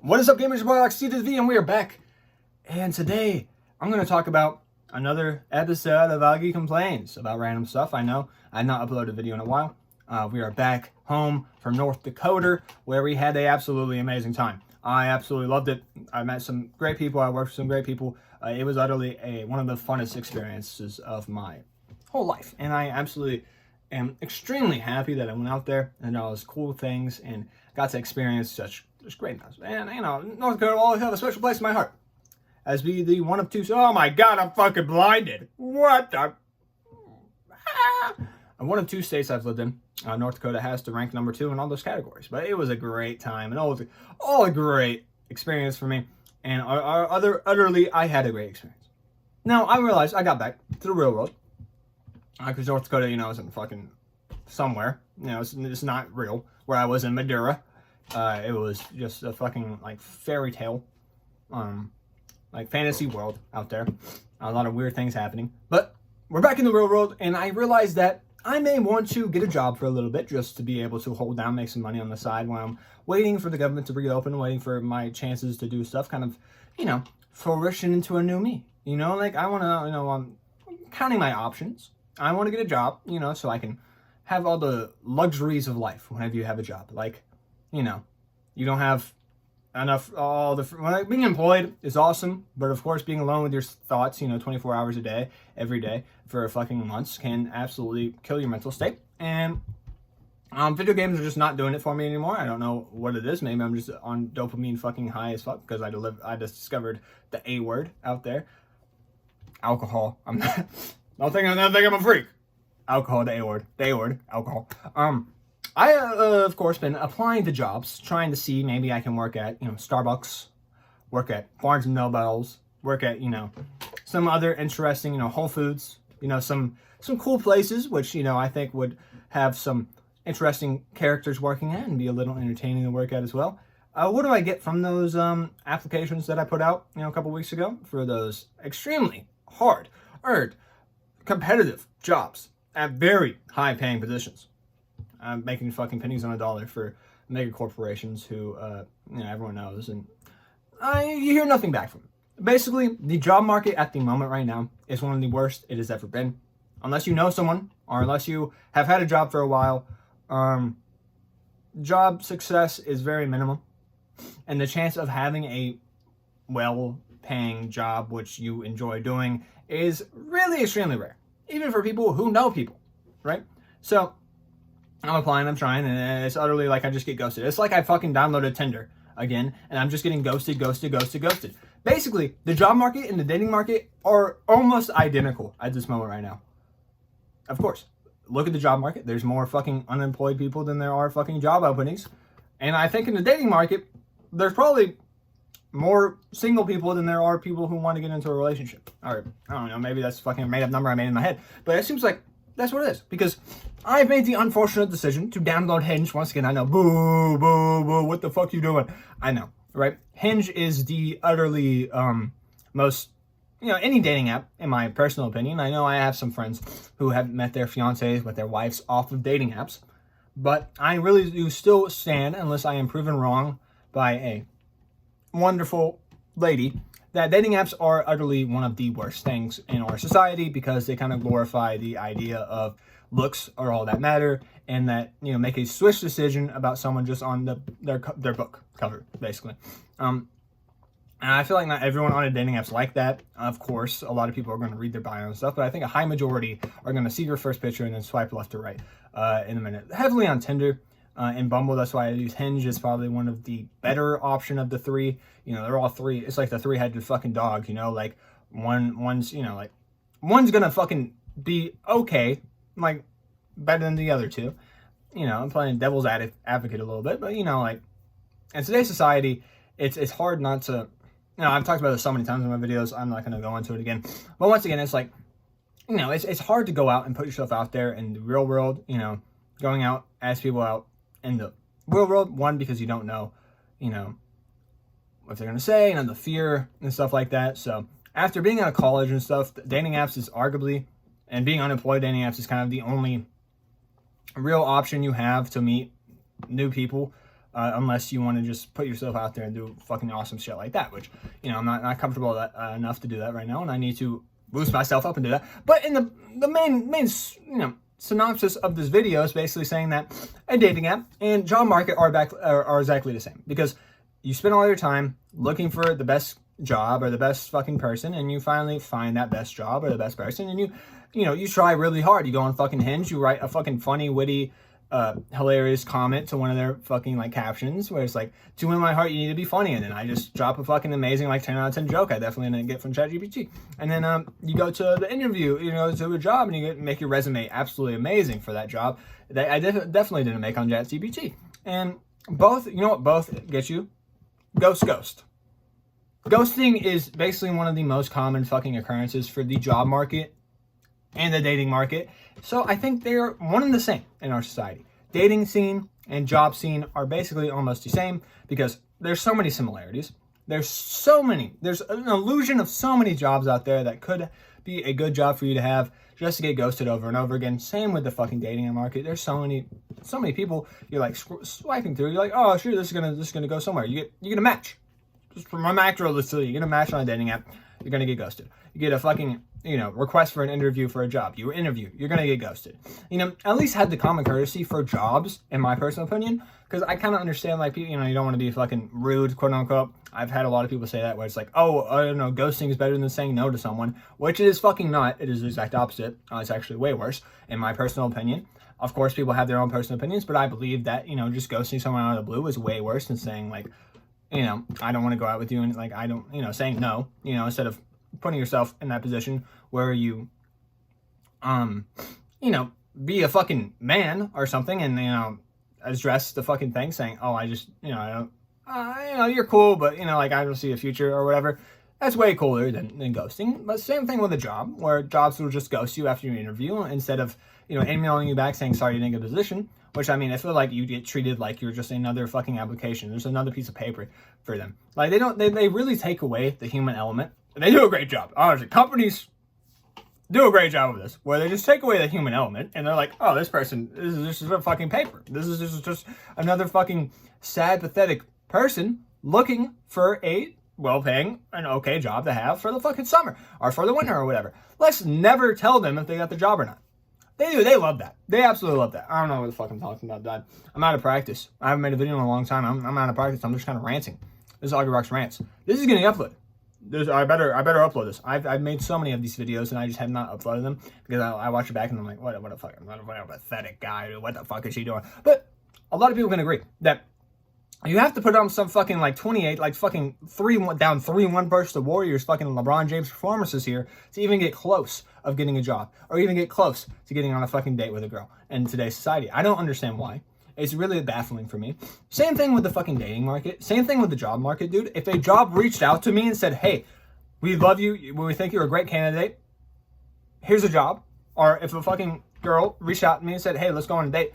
What is up, gamers? Your boy AlexCTV, and we are back. And today, I'm going to talk about another episode of Augie Complains about random stuff. I know I've not uploaded a video in a while. We are back home from North Dakota, where we had an absolutely amazing time. I absolutely loved it. I met some great people. I worked with some great people. It was utterly one of the funnest experiences of my whole life. And I absolutely am extremely happy that I went out there and did all those cool things and got to experience such greatness. And, you know, North Dakota will always have a special place in my heart. As be the one of two... Oh my god, I'm fucking blinded. What the... One of two states I've lived in. North Dakota has to rank number 2 in all those categories. But it was a great time. And all a great experience for me. And utterly, I had a great experience. Now, I realized I got back to the real world. Because North Dakota, you know, is in fucking somewhere. You know, it's not real. Where I was in Madura. It was just a fucking, like, fairy tale. Like, fantasy world out there. A lot of weird things happening. But we're back in the real world, and I realized that I may want to get a job for a little bit just to be able to hold down, make some money on the side while I'm waiting for the government to reopen, waiting for my chances to do stuff, kind of, you know, flourishing into a new me. You know, like, I want to, you know, I'm counting my options. I want to get a job, you know, so I can have all the luxuries of life whenever you have a job. Like, you know, you don't have enough, well, being employed is awesome, but of course being alone with your thoughts, you know, 24 hours a day, every day, for fucking months can absolutely kill your mental state. And video games are just not doing it for me anymore. I don't know what it is. Maybe I'm just on dopamine fucking high as fuck because I just discovered the A word out there. Alcohol. I'm not... Don't think I'm a freak. Alcohol, the A word. The A word. Alcohol. I, of course, been applying to jobs, trying to see maybe I can work at, you know, Starbucks, work at Barnes & Nobles, work at, you know, some other interesting, you know, Whole Foods, you know, some cool places, which, you know, I think would have some interesting characters working at and be a little entertaining to work at as well. What do I get from those applications that I put out, you know, a couple weeks ago for those extremely hard-earned, competitive jobs at very high-paying positions? I'm making fucking pennies on a dollar for mega corporations who, you know, everyone knows, and you hear nothing back from them. Basically, the job market at the moment right now is one of the worst it has ever been. Unless you know someone, or unless you have had a job for a while, job success is very minimal. And the chance of having a well-paying job, which you enjoy doing, is really extremely rare. Even for people who know people, right? So, I'm applying, I'm trying, and it's utterly like I just get ghosted. It's like I fucking downloaded Tinder again, and I'm just getting ghosted. Basically, the job market and the dating market are almost identical at this moment right now. Of course, look at the job market. There's more fucking unemployed people than there are fucking job openings. And I think in the dating market, there's probably more single people than there are people who want to get into a relationship. Or, I don't know, maybe that's fucking a made-up number I made in my head. But it seems like that's what it is. Because I've made the unfortunate decision to download Hinge. Once again, I know, boo, what the fuck you doing? I know, right? Hinge is the utterly most, you know, any dating app, in my personal opinion. I know I have some friends who have met their fiancés with their wives off of dating apps. But I really do still stand, unless I am proven wrong by a wonderful lady, that dating apps are utterly one of the worst things in our society because they kind of glorify the idea of looks are all that matter, and that, you know, make a swish decision about someone just on their book cover, basically. And I feel like not everyone on a dating app's like that. Of course, a lot of people are going to read their bio and stuff, but I think a high majority are going to see your first picture and then swipe left or right in a minute. Heavily on Tinder and Bumble, that's why I use Hinge. Is probably one of the better option of the three. You know, they're all three. It's like the three-headed fucking dog, you know, like one's, you know, like one's going to fucking be okay, like better than the other two. You know, I'm playing devil's advocate a little bit, but, you know, like in today's society, it's hard not to, you know, I've talked about this so many times in my videos, I'm not going to go into it again. But once again, it's like, you know, it's hard to go out and put yourself out there in the real world, you know, going out, ask people out in the real world. One, because you don't know, you know, what they're going to say, you know, the fear and stuff like that. So after being out of college and stuff, dating apps is arguably, and being unemployed, dating apps is kind of the only real option you have to meet new people unless you want to just put yourself out there and do fucking awesome shit like that, which, I'm not comfortable enough to do that right now, and I need to boost myself up and do that. But in the main synopsis of this video is basically saying that a dating app and job market are exactly the same, because you spend all your time looking for the best job or the best fucking person, and you finally find that best job or the best person, and you try really hard. You go on fucking Hinge, you write a fucking funny, witty, hilarious comment to one of their fucking like captions where it's like, to win my heart you need to be funny, and then I just drop a fucking amazing like 10 out of 10 joke I definitely didn't get from ChatGPT, and then you go to the interview, to a job, and you make your resume absolutely amazing for that job that I definitely didn't make on ChatGPT. And both, both get you? Ghost. Ghosting is basically one of the most common fucking occurrences for the job market and the dating market. So I think they're one and the same in our society. Dating scene and job scene are basically almost the same because there's so many similarities. There's an illusion of so many jobs out there that could be a good job for you to have just to get ghosted over and over again. Same with the fucking dating market. There's so many people you're like swiping through. You're like, oh sure, this is gonna go somewhere. You get a match. Just from my macro list, you get a match on a dating app, you're gonna get ghosted. You get a fucking, request for an interview for a job. You interview, you're gonna get ghosted. At least have the common courtesy for jobs, in my personal opinion, because I kind of understand, like, you don't want to be fucking rude, quote unquote. I've had a lot of people say that, where it's like, oh, I don't know, ghosting is better than saying no to someone, which it is fucking not. It is the exact opposite. It's actually way worse, in my personal opinion. Of course, people have their own personal opinions, but I believe that, just ghosting someone out of the blue is way worse than saying, like, I don't want to go out with you, and like, I don't, saying no, instead of putting yourself in that position where you, be a fucking man or something, and, address the fucking thing saying, oh, I just, I don't, you're cool, but, like, I don't see a future or whatever. That's way cooler than ghosting. But same thing with a job, where jobs will just ghost you after your interview instead of, emailing you back saying, sorry, you didn't get a position. Which, I feel like you get treated like you're just another fucking application. There's another piece of paper for them. Like, they really take away the human element. And they do a great job. Honestly, companies do a great job of this, where they just take away the human element, and they're like, oh, this is just a fucking paper. This is just another fucking sad, pathetic person looking for a well-paying and okay job to have for the fucking summer, or for the winter, or whatever. Let's never tell them if they got the job or not. They do. They love that. They absolutely love that. I don't know what the fuck I'm talking about, Dad. I'm out of practice. I haven't made a video in a long time. I'm out of practice. I'm just kind of ranting. This is Augie Rocks Rants. This is getting uploaded. I better upload this. I've made so many of these videos, and I just have not uploaded them because I watch it back and I'm like, what a fucking pathetic guy. What the fuck is she doing? But a lot of people can agree that you have to put on some fucking like 28, like fucking 3-1 versus the Warriors, fucking LeBron James performances here to even get close of getting a job, or even get close to getting on a fucking date with a girl in today's society. I don't understand why. It's really baffling for me. Same thing with the fucking dating market. Same thing with the job market, dude. If a job reached out to me and said, hey, we love you, we think you're a great candidate, here's a job. Or if a fucking girl reached out to me and said, hey, let's go on a date.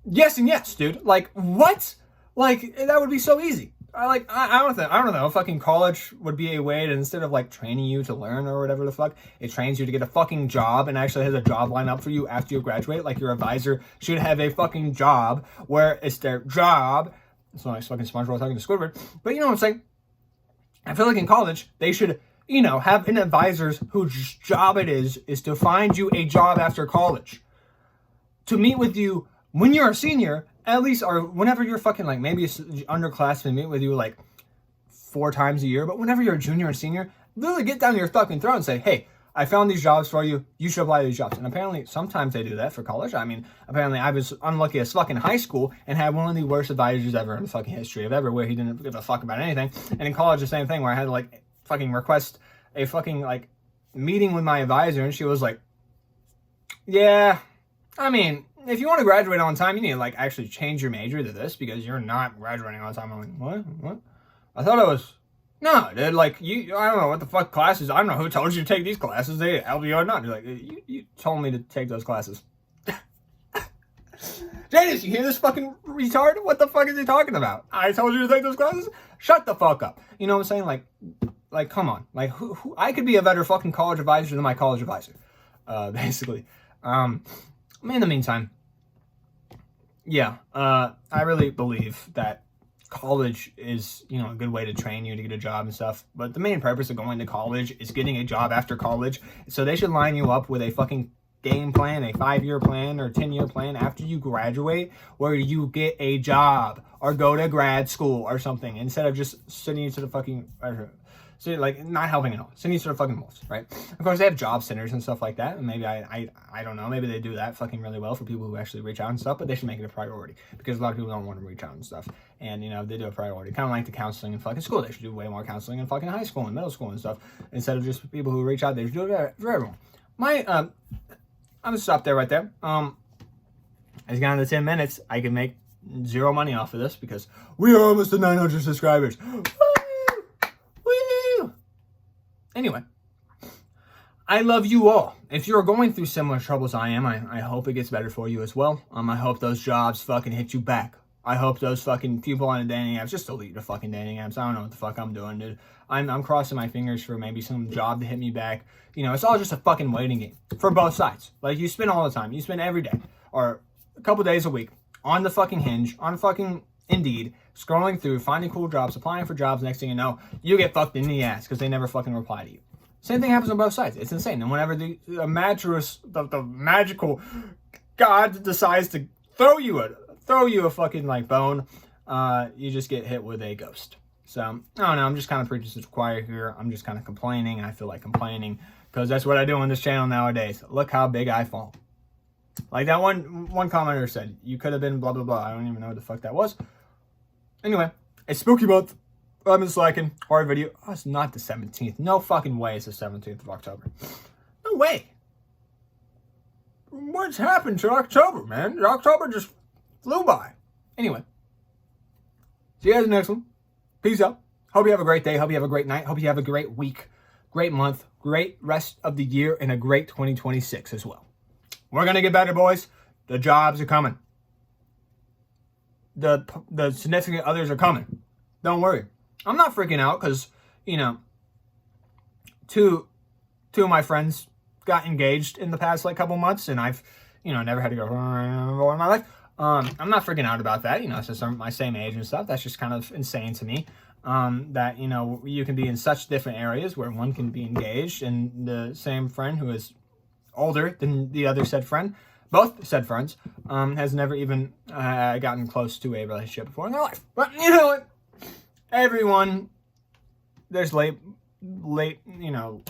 Yes and yes, dude. Like, what? Like, that would be so easy. I don't know. Fucking college would be a way to, instead of like training you to learn or whatever the fuck, it trains you to get a fucking job and actually has a job lined up for you after you graduate. Like, your advisor should have a fucking job where it's their job. It's not like fucking SpongeBob talking to Squidward. But you know what I'm saying? I feel like in college, they should, have an advisors whose job it is to find you a job after college. To meet with you when you're a senior, at least, or whenever you're fucking like, maybe underclassmen meet with you like 4 times a year, but whenever you're a junior and senior, literally get down to your fucking throat and say, hey, I found these jobs for you, you should apply to these jobs. And apparently sometimes they do that for college. Apparently I was unlucky as fucking high school and had one of the worst advisors ever in the fucking history of ever, where he didn't give a fuck about anything. And in college, the same thing, where I had to like fucking request a fucking like meeting with my advisor, and she was like, yeah, if you want to graduate on time, you need to like actually change your major to this because you're not graduating on time. I'm like, what? I thought I was. No, dude, like, I don't know what the fuck classes. I don't know who told you to take these classes. They help you or not. You're like, you told me to take those classes. Janice, you hear this fucking retard? What the fuck is he talking about? I told you to take those classes? Shut the fuck up. You know what I'm saying? Like, come on. Like, who I could be a better fucking college advisor than my college advisor. Basically. In the meantime, yeah, I really believe that college is, you know, a good way to train you to get a job and stuff. But the main purpose of going to college is getting a job after college. So they should line you up with a fucking game plan, a 5-year plan or 10-year plan after you graduate, where you get a job or go to grad school or something, instead of just sending you to the fucking, so like not helping at all, sending you to the fucking wolves, right? Of course, they have job centers and stuff like that, and maybe I don't know, maybe they do that fucking really well for people who actually reach out and stuff, but they should make it a priority, because a lot of people don't want to reach out and stuff, and you know, they do a priority, kind of like the counseling in fucking school. They should do way more counseling in fucking high school and middle school and stuff, instead of just people who reach out. They should do it for everyone. I'm gonna stop there right there. As gone to 10 minutes, I can make zero money off of this because we are almost to 900 subscribers. Woo! Woo! Anyway, I love you all. If you're going through similar troubles I am, I hope it gets better for you as well. I hope those jobs fucking hit you back. I hope those fucking people on the dating apps just delete the fucking dating apps. I don't know what the fuck I'm doing, dude. I'm crossing my fingers for maybe some job to hit me back. You know, it's all just a fucking waiting game for both sides. Like, you spend all the time. You spend every day or a couple days a week on the fucking Hinge, on fucking Indeed, scrolling through, finding cool jobs, applying for jobs. Next thing you know, you get fucked in the ass because they never fucking reply to you. Same thing happens on both sides. It's insane. And whenever the magical God decides to throw you a fucking like bone, you just get hit with a ghost. So, I don't know, I'm just kind of preaching to the choir here. I'm just kind of complaining. I feel like complaining because that's what I do on this channel nowadays. Look how big I fall. Like that one commenter said, you could have been blah, blah, blah. I don't even know what the fuck that was. Anyway, it's spooky month. I've been slacking. Horror video. Oh, it's not the 17th. No fucking way it's the 17th of October. No way. What's happened to October, man? October just flew by. Anyway, see you guys in the next one. Peace out. Hope you have a great day. Hope you have a great night. Hope you have a great week, great month, great rest of the year, and a great 2026 as well. We're going to get better, boys. The jobs are coming. The significant others are coming. Don't worry. I'm not freaking out because, you know, two of my friends got engaged in the past like couple months, and I've, you know, never had to go in my life. I'm not freaking out about that. You know, since I'm my same age and stuff, that's just kind of insane to me. That, you know, you can be in such different areas where one can be engaged, and the same friend who is older than the other said friend, both said friends, has never even gotten close to a relationship before in their life. But you know what? Everyone, there's late, you know,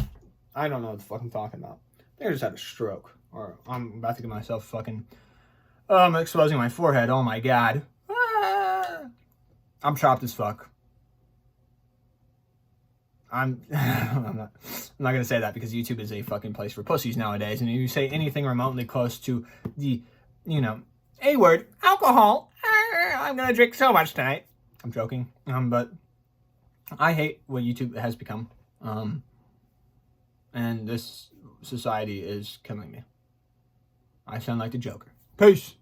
I don't know what the fuck I'm talking about. They just had a stroke, or I'm about to get myself fucking, exposing my forehead. Oh my god. I'm chopped as fuck. I'm not gonna say that because YouTube is a fucking place for pussies nowadays, and if you say anything remotely close to the, you know, A word, alcohol, I'm gonna drink so much tonight. I'm joking, but I hate what YouTube has become, and this society is killing me. I sound like the Joker. Peace.